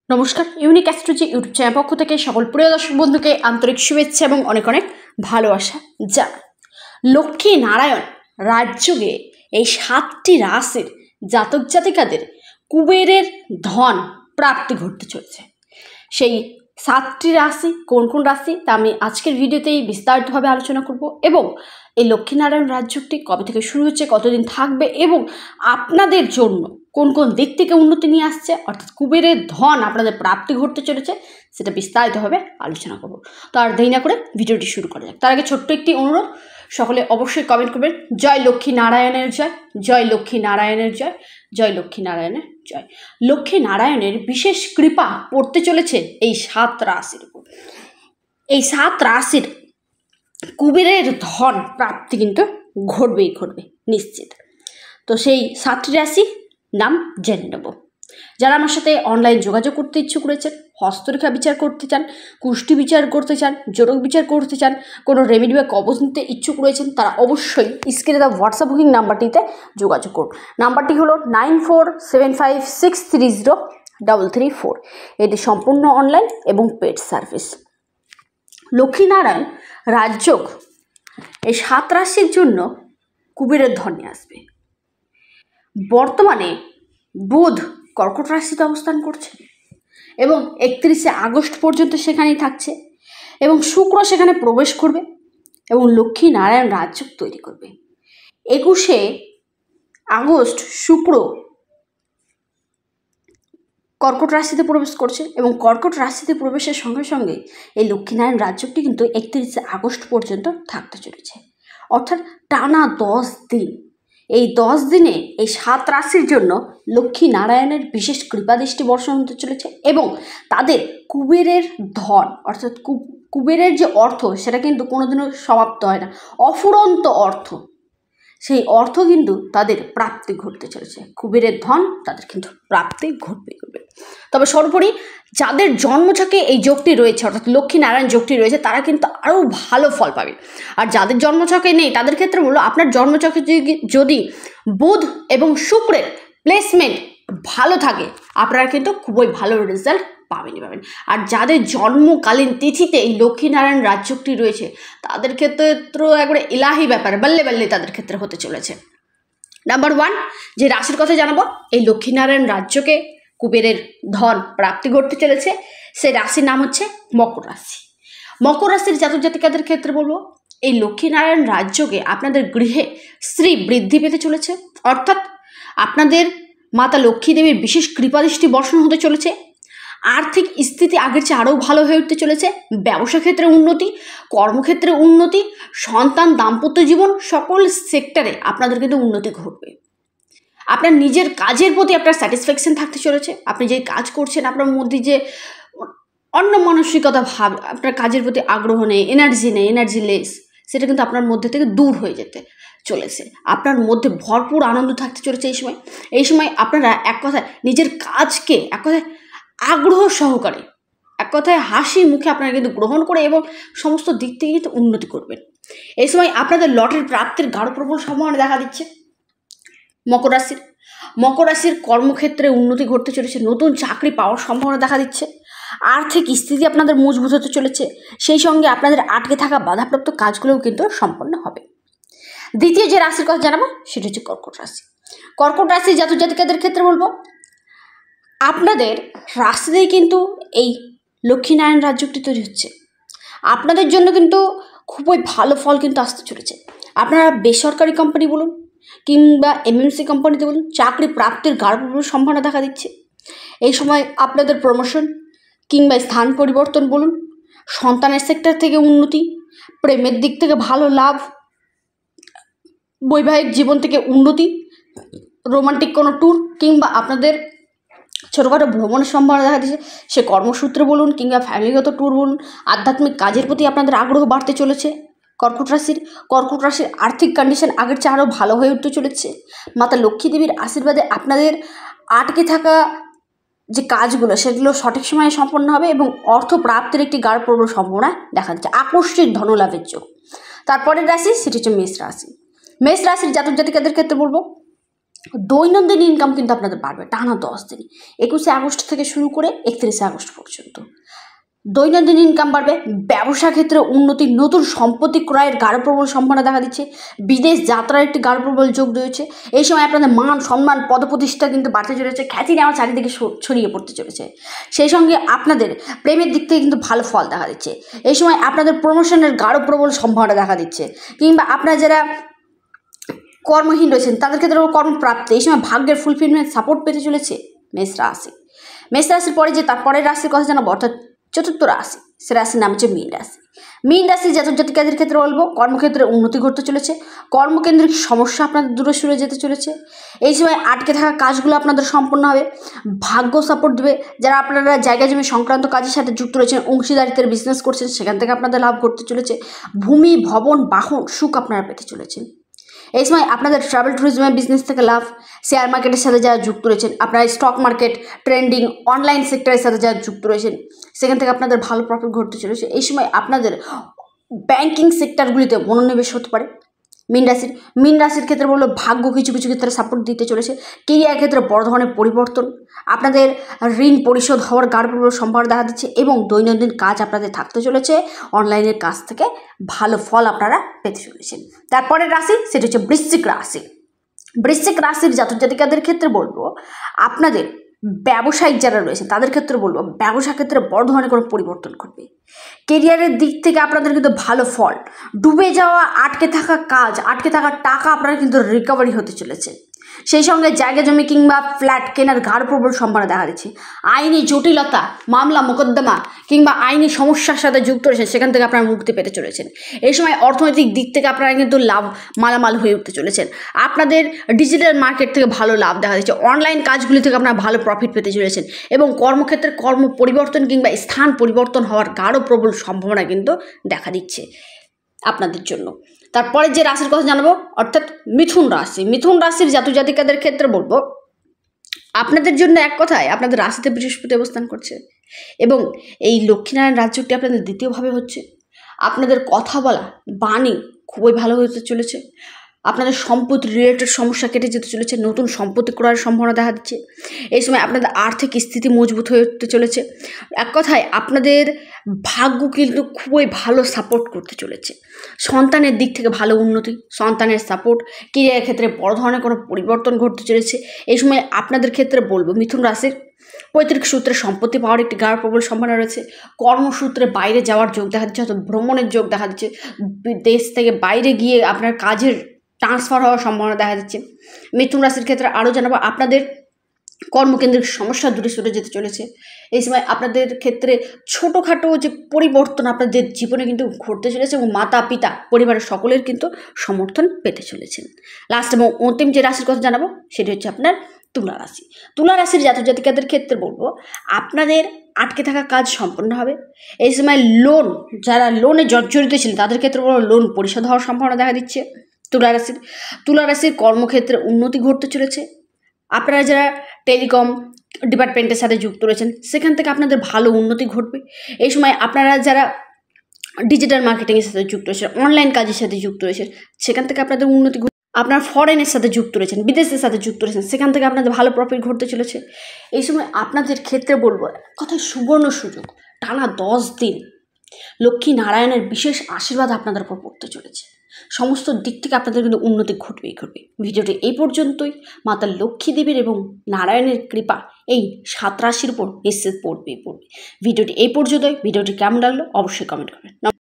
নমস্কার, unique astrology YouTube channel পক্ষ থেকে সকল প্রিয় দর্শক বন্ধুকে আন্তরিক শুভেচ্ছা এবং অনেক অনেক ভালোবাসা জানাই। লক্ষ্মী নারায়ণ রাজযোগে এই 7টি রাশির জাতক জাতিকাদের কুবেরের ধন প্রাপ্তি ঘটতে চলেছে। সেই 7টি রাশি কোন কোন রাশি তা আমি আজকের ভিডিওতেই বিস্তারিতভাবে আলোচনা করব এবং এই লক্ষ্মীনারায়ণ রাজযোগটি কবে থেকে শুরু হচ্ছে, কতদিন থাকবে এবং আপনাদের জন্য কোন কোন দিক থেকে উন্নতি নিয়ে আসছে, অর্থাৎ কুবেরের ধন আপনাদের প্রাপ্তি ঘটতে চলেছে, সেটা বিস্তারিতভাবে আলোচনা করব। তো আর দেরি না করে ভিডিওটি শুরু করা যাক। তার আগে ছোট্ট একটি অনুরোধ, সকলে অবশ্যই কমেন্ট করবেন জয় লক্ষ্মী নারায়ণের জয়, জয় লক্ষ্মী নারায়ণের জয়, জয় লক্ষ্মী নারায়ণের জয়। লক্ষ্মী নারায়ণের বিশেষ কৃপা পড়তে চলেছে এই 7 রাশির উপর। এই 7 রাশির কুবেরের ধন প্রাপ্তি কিন্তু ঘটবে নিশ্চিত। তো সেই 7টি রাশি নাম জেনে নেব। যারা আমার সাথে অনলাইন যোগাযোগ করতে ইচ্ছুক রয়েছেন, হস্তরেখা বিচার করতে চান, কুষ্টি বিচার করতে চান, জোরক বিচার করতে চান, কোনো রেমেডি বা কবচ নিতে ইচ্ছুক রয়েছেন, তারা অবশ্যই স্ক্রিনে দেওয়া হোয়াটসঅ্যাপ বুকিং নাম্বারটিতে যোগাযোগ করুন। নাম্বারটি হলো 9475630334। এটি সম্পূর্ণ অনলাইন এবং পেড সার্ভিস। লক্ষ্মীনারায়ণ রাজযোগ এই 7 রাশির জন্য কুবেরের ধন নিয়ে আসবে। বর্তমানে বুধ কর্কট রাশিতে অবস্থান করছে এবং 31শে আগস্ট পর্যন্ত সেখানেই থাকছে এবং শুক্র সেখানে প্রবেশ করবে এবং লক্ষ্মী নারায়ণ রাজযোগ তৈরি করবে। 21শে আগস্ট শুক্র কর্কট রাশিতে প্রবেশ করছে এবং কর্কট রাশিতে প্রবেশের সঙ্গে সঙ্গে এই লক্ষ্মীনারায়ণ রাজযোগটি কিন্তু 31শে আগস্ট পর্যন্ত থাকতে চলেছে, অর্থাৎ টানা 10 দিন। এই 10 দিনে এই 7 রাশির জন্য লক্ষ্মী নারায়ণের বিশেষ কৃপাদৃষ্টি বর্ষণ হতে চলেছে এবং তাদের কুবেরের ধন, অর্থাৎ কুবেরের যে অর্থ, সেটা কিন্তু কোনোদিনও সমাপ্ত হয় না, অফুরন্ত অর্থ, সেই অর্থ কিন্তু তাদের প্রাপ্তি ঘটতে চলেছে। কুবেরের ধন তাদের কিন্তু প্রাপ্তি ঘটবে। তবে সর্বোপরি যাদের জন্মছকে এই যোগটি রয়েছে, অর্থাৎ লক্ষ্মী নারায়ণ যোগটি রয়েছে, তারা কিন্তু আরও ভালো ফল পাবে। আর যাদের জন্মছকে নেই তাদের ক্ষেত্রে বললো, আপনার জন্মছকে যদি বুধ এবং শুক্রের প্লেসমেন্ট ভালো থাকে, আপনারা কিন্তু খুবই ভালো রেজাল্ট পাবেন। আর যাদের জন্মকালীন তিথিতে এই লক্ষ্মীনারায়ণ রাজযোগটি রয়েছে, তাদের ক্ষেত্রে তো একবারে ইলাহি ব্যাপার, বাল্লে তাদের ক্ষেত্রে হতে চলেছে। নাম্বার 1 যে রাশির কথা জানাবো, এই লক্ষ্মীনারায়ণ রাজযোগে কুবেরের ধন প্রাপ্তি ঘটতে চলেছে, সেই রাশির নাম হচ্ছে মকর রাশি। মকর রাশির জাতক জাতিকাদের ক্ষেত্রে বলবো, এই লক্ষ্মীনারায়ণ রাজযোগে আপনাদের গৃহে স্ত্রী বৃদ্ধি পেতে চলেছে, অর্থাৎ আপনাদের মাতা লক্ষ্মী দেবীর বিশেষ কৃপাদৃষ্টি বর্ষণ হতে চলেছে। আর্থিক স্থিতি আগের চেয়ে আরও ভালো হয়ে উঠতে চলেছে। ব্যবসা ক্ষেত্রে উন্নতি, কর্মক্ষেত্রে উন্নতি, সন্তান, দাম্পত্য জীবন, সকল সেক্টরে আপনাদের কিন্তু উন্নতি ঘটবে। আপনার নিজের কাজের প্রতি আপনার স্যাটিসফ্যাকশন থাকতে চলেছে। আপনি যে কাজ করছেন, আপনার মধ্যে যে অন্য মানসিকতা ভাব, আপনার কাজের প্রতি আগ্রহ নেই, এনার্জি লেস, সেটা কিন্তু আপনার মধ্যে থেকে দূর হয়ে যেতে চলেছে। আপনার মধ্যে ভরপুর আনন্দ থাকতে চলেছে এই সময় আপনারা এক কথায় নিজের কাজকে এক কথায় আগ্রহ সহকারে, এক কথায় হাসি মুখে আপনারা কিন্তু গ্রহণ করে এবং সমস্ত দিক থেকে কিন্তু উন্নতি করবেন। এই সময় আপনাদের লটারির প্রাপ্তির গাঢ় প্রবল সম্ভাবনা দেখা দিচ্ছে। মকর রাশির কর্মক্ষেত্রে উন্নতি ঘটতে চলেছে, নতুন চাকরি পাওয়ার সম্ভাবনা দেখা দিচ্ছে। আর্থিক স্থিতি আপনাদের মজবুত হতে চলেছে, সেই সঙ্গে আপনাদের আটকে থাকা বাধাপ্রাপ্ত কাজগুলোও কিন্তু সম্পন্ন হবে। দ্বিতীয় যে রাশির কথা জানাবো সেটা হচ্ছে কর্কট রাশি। কর্কট রাশির জাতক জাতিকাদের ক্ষেত্রে বলবো, আপনাদের রাশিতেই কিন্তু এই লক্ষ্মীনারায়ণ রাজযোগটি তৈরি হচ্ছে। আপনাদের জন্য কিন্তু খুবই ভালো ফল কিন্তু আসতে চলেছে। আপনারা বেসরকারি কোম্পানি বলুন কিংবা এমএনসি কোম্পানিতে বলুন, চাকরি প্রাপ্তির গাঢ় সম্ভাবনা দেখা দিচ্ছে। এই সময় আপনাদের প্রমোশন কিংবা স্থান পরিবর্তন বলুন, সন্তানের সেক্টর থেকে উন্নতি, প্রেমের দিক থেকে ভালো লাভ, বৈবাহিক জীবন থেকে উন্নতি, রোমান্টিক কোনো ট্যুর কিংবা আপনাদের ছোটোখাটো ভ্রমণের সম্ভাবনা দেখা দিচ্ছে। সে কর্মসূত্রে বলুন কিংবা ফ্যামিলিগত ট্যুর বলুন, আধ্যাত্মিক কাজের প্রতি আপনাদের আগ্রহ বাড়তে চলেছে। কর্কট রাশির আর্থিক কন্ডিশন আগের চেয়ে আরও ভালো হয়ে উঠতে চলেছে। মাতা লক্ষ্মী দেবীর আশীর্বাদে আপনাদের আটকে থাকা যে কাজগুলো, সেগুলো সঠিক সময়ে সম্পন্ন হবে এবং অর্থ প্রাপ্তির একটি গাঢ় প্রবল সম্ভাবনা দেখা যাচ্ছে, আকস্মিক ধনলাভের যোগ। তারপরের রাশি সেটি হচ্ছে মেষ রাশি। মেষ রাশির জাতক জাতিকাদের ক্ষেত্রে বলবো, দৈনন্দিন ইনকাম কিন্তু আপনাদের বাড়বে টানা 10 দিন, 21শে আগস্ট থেকে শুরু করে 31শে আগস্ট পর্যন্ত দৈনন্দিন ইনকাম বাড়বে। ব্যবসা ক্ষেত্রে উন্নতি, নতুন সম্পত্তি ক্রয়ের গাঢ় প্রবল সম্ভাবনা দেখা দিচ্ছে। বিদেশ যাত্রার একটি গাঢ় প্রবল যোগ রয়েছে। এই সময় আপনাদের মান সম্মান পদপ্রতিষ্ঠা কিন্তু বাড়তে চলেছে, খ্যাতি নেওয়া চারিদিকে ছড়িয়ে পড়তে চলেছে। সেই সঙ্গে আপনাদের প্রেমের দিক থেকে কিন্তু ভালো ফল দেখা দিচ্ছে। এই সময় আপনাদের প্রমোশনের গাঢ় প্রবল সম্ভাবনা দেখা দিচ্ছে, কিংবা আপনারা যারা কর্মহীন রয়েছেন তাদের ক্ষেত্রে কর্মপ্রাপ্তি, এই সময় ভাগ্যের ফুলফিলমেন্ট সাপোর্ট পেতে চলেছে মেষ রাশি। মেষ রাশির পরে যে তার পরের রাশির কথা জানাবো, অর্থাৎ চতুর্থ রাশি, সে রাশির নাম হচ্ছে মীন রাশি। মীন রাশির জাতক জাতিকাদের ক্ষেত্রে বলবো কর্মক্ষেত্রে উন্নতি ঘটতে চলেছে। কর্মকেন্দ্রিক সমস্যা আপনাদের দূরে সরে যেতে চলেছে। এই সময় আটকে থাকা কাজগুলো আপনাদের সম্পন্ন হবে, ভাগ্য সাপোর্ট দেবে। যারা আপনারা জায়গা জমি সংক্রান্ত কাজের সাথে যুক্ত রয়েছেন, অংশীদারিত্বের বিজনেস করছেন, সেখান থেকে আপনাদের লাভ ঘটতে চলেছে। ভূমি, ভবন, বাহন, সুখ আপনারা পেতে চলেছেন। এই সময় আপনাদের ট্রাভেল ট্যুরিজমের বিজনেস থেকে লাভ, শেয়ার মার্কেটের সাথে যারা যুক্ত রয়েছেন, আপনারা স্টক মার্কেট, ট্রেন্ডিং, অনলাইন সেক্টরের সাথে যারা যুক্ত রয়েছেন, সেখান থেকে আপনাদের ভালো প্রফিট ঘটতে চলেছে। এই সময় আপনাদের ব্যাংকিং সেক্টরগুলিতে মনোনিবেশ হতে পারে। মীন রাশির ক্ষেত্রে বললো ভাগ্য কিছু কিছু ক্ষেত্রে সাপোর্ট দিতে চলেছে। কেরিয়ার ক্ষেত্রে বড় ধরনের পরিবর্তন, আপনাদের ঋণ পরিশোধ হওয়ার গাঢ় প্রবল সম্ভাবনা দেখা দিচ্ছে, এবং দৈনন্দিন কাজ আপনাদের থাকতে চলেছে। অনলাইনের কাজ থেকে ভালো ফল আপনারা পেতে চলেছেন। তারপরের রাশি সেটা হচ্ছে বৃশ্চিক রাশি। বৃশ্চিক রাশির জাতক জাতিকাদের ক্ষেত্রে বলবো আপনাদের ব্যবসায়িক যারা রয়েছে তাদের ক্ষেত্রে বলবো ব্যবসা ক্ষেত্রে বড় ধরনের কোনো পরিবর্তন ঘটবে। কেরিয়ারের দিক থেকে আপনাদের কিন্তু ভালো ফল, ডুবে যাওয়া আটকে থাকা কাজ, আটকে থাকা টাকা আপনারা কিন্তু রিকভারি হতে চলেছে। সেই সঙ্গে জায়গা জমি কিংবা ফ্ল্যাট কেনার গাঢ় প্রবল সম্ভাবনা দেখা দিচ্ছে। আইনি জটিলতা, মামলা মোকদ্দমা কিংবা আইনি সমস্যার সাথে যুক্ত রয়েছেন, সেখান থেকে আপনারা মুক্তি পেতে চলেছেন। এই সময় অর্থনৈতিক দিক থেকে আপনারা কিন্তু লাভ মালামাল হয়ে উঠতে চলেছেন। আপনাদের ডিজিটাল মার্কেট থেকে ভালো লাভ দেখা দিচ্ছে। অনলাইন কাজগুলি থেকে আপনারা ভালো প্রফিট পেতে চলেছেন, এবং কর্মক্ষেত্রে কর্ম পরিবর্তন কিংবা স্থান পরিবর্তন হওয়ার গাঢ় প্রবল সম্ভাবনা কিন্তু দেখা দিচ্ছে আপনাদের জন্য। তারপরে যে রাশির কথা জানাবো, অর্থাৎ মিথুন রাশি। মিথুন রাশির জাতক জাতিকাদের ক্ষেত্রে বলবো আপনাদের জন্য এক কথায় আপনাদের রাশিতে বৃহস্পতি অবস্থান করছে, এবং এই লক্ষ্মীনারায়ণ রাজযোগটি আপনাদের দ্বিতীয়ভাবে হচ্ছে। আপনাদের কথা বলা, বাণী খুবই ভালো হতে চলেছে। আপনাদের সম্পত্তি রিলেটেড সমস্যা কেটে যেতে চলেছে। নতুন সম্পত্তি ক্রয়ের সম্ভাবনা দেখা দিচ্ছে। এই সময় আপনাদের আর্থিক স্থিতি মজবুত হয়ে উঠতে চলেছে। এক কথায় আপনাদের ভাগ্য কিন্তু খুবই ভালো সাপোর্ট করতে চলেছে। সন্তানের দিক থেকে ভালো উন্নতি, সন্তানের সাপোর্ট, ক্যারিয়ার ক্ষেত্রে বড় ধরনের কোনো পরিবর্তন ঘটতে চলেছে। এই সময় আপনাদের ক্ষেত্রে বলবো মিথুন রাশির পৈতৃক সূত্রে সম্পত্তি পাওয়ার একটি গাঢ় প্রবল সম্ভাবনা রয়েছে। কর্মসূত্রে বাইরে যাওয়ার যোগ দেখা দিচ্ছে, অর্থাৎ ভ্রমণের যোগ দেখা দিচ্ছে। দেশ থেকে বাইরে গিয়ে আপনার কাজের ট্রান্সফার হওয়ার সম্ভাবনা দেখা দিচ্ছে। মিথুন রাশির ক্ষেত্রে আরও জানাবো আপনাদের কর্মকেন্দ্রিক সমস্যা দূরে সরে যেতে চলেছে। এই সময় আপনাদের ক্ষেত্রে ছোটোখাটো যে পরিবর্তন আপনাদের জীবনে কিন্তু ঘটতে চলেছে, এবং মাতা পিতা পরিবারের সকলের কিন্তু সমর্থন পেতে চলেছেন। লাস্ট এবং অন্তিম যে রাশির কথা জানাবো সেটি হচ্ছে আপনার তুলা রাশি। তুলা রাশির জাতক জাতিকাদের ক্ষেত্রে বলবো আপনাদের আটকে থাকা কাজ সম্পন্ন হবে। এই সময় লোন, যারা লোনে জর্জরিত ছিলেন তাদের ক্ষেত্রে বড় লোন পরিশোধ হওয়ার সম্ভাবনা দেখা দিচ্ছে। তুলা রাশির কর্মক্ষেত্রে উন্নতি ঘটতে চলেছে। আপনারা যারা টেলিকম ডিপার্টমেন্টের সাথে যুক্ত রয়েছেন, সেখান থেকে আপনাদের ভালো উন্নতি ঘটবে। এই সময় আপনারা যারা ডিজিটাল মার্কেটিংয়ের সাথে যুক্ত রয়েছেন, অনলাইন কাজের সাথে যুক্ত রয়েছেন, সেখান থেকে আপনাদের উন্নতি ঘটবে। আপনার ফরেনের সাথে যুক্ত রয়েছেন, বিদেশের সাথে যুক্ত রয়েছেন, সেখান থেকে আপনাদের ভালো প্রফিট ঘটতে চলেছে। এই সময় আপনাদের ক্ষেত্রে বলবো কথায় সুবর্ণ সুযোগ, টানা 10 দিন লক্ষ্মী নারায়ণের বিশেষ আশীর্বাদ আপনাদের উপর পড়তে চলেছে। সমস্ত দিক থেকে আপনাদের কিন্তু উন্নতি ঘটবেই ঘটবে। ভিডিওটি এই পর্যন্তই। মাতা লক্ষ্মী দেবীর এবং নারায়ণের কৃপা এই 7 রাশির উপর নিশ্চিত পড়বে। ভিডিওটি এই পর্যন্তই। ভিডিওটি কেমন লাগলো অবশ্যই কমেন্ট করবেন।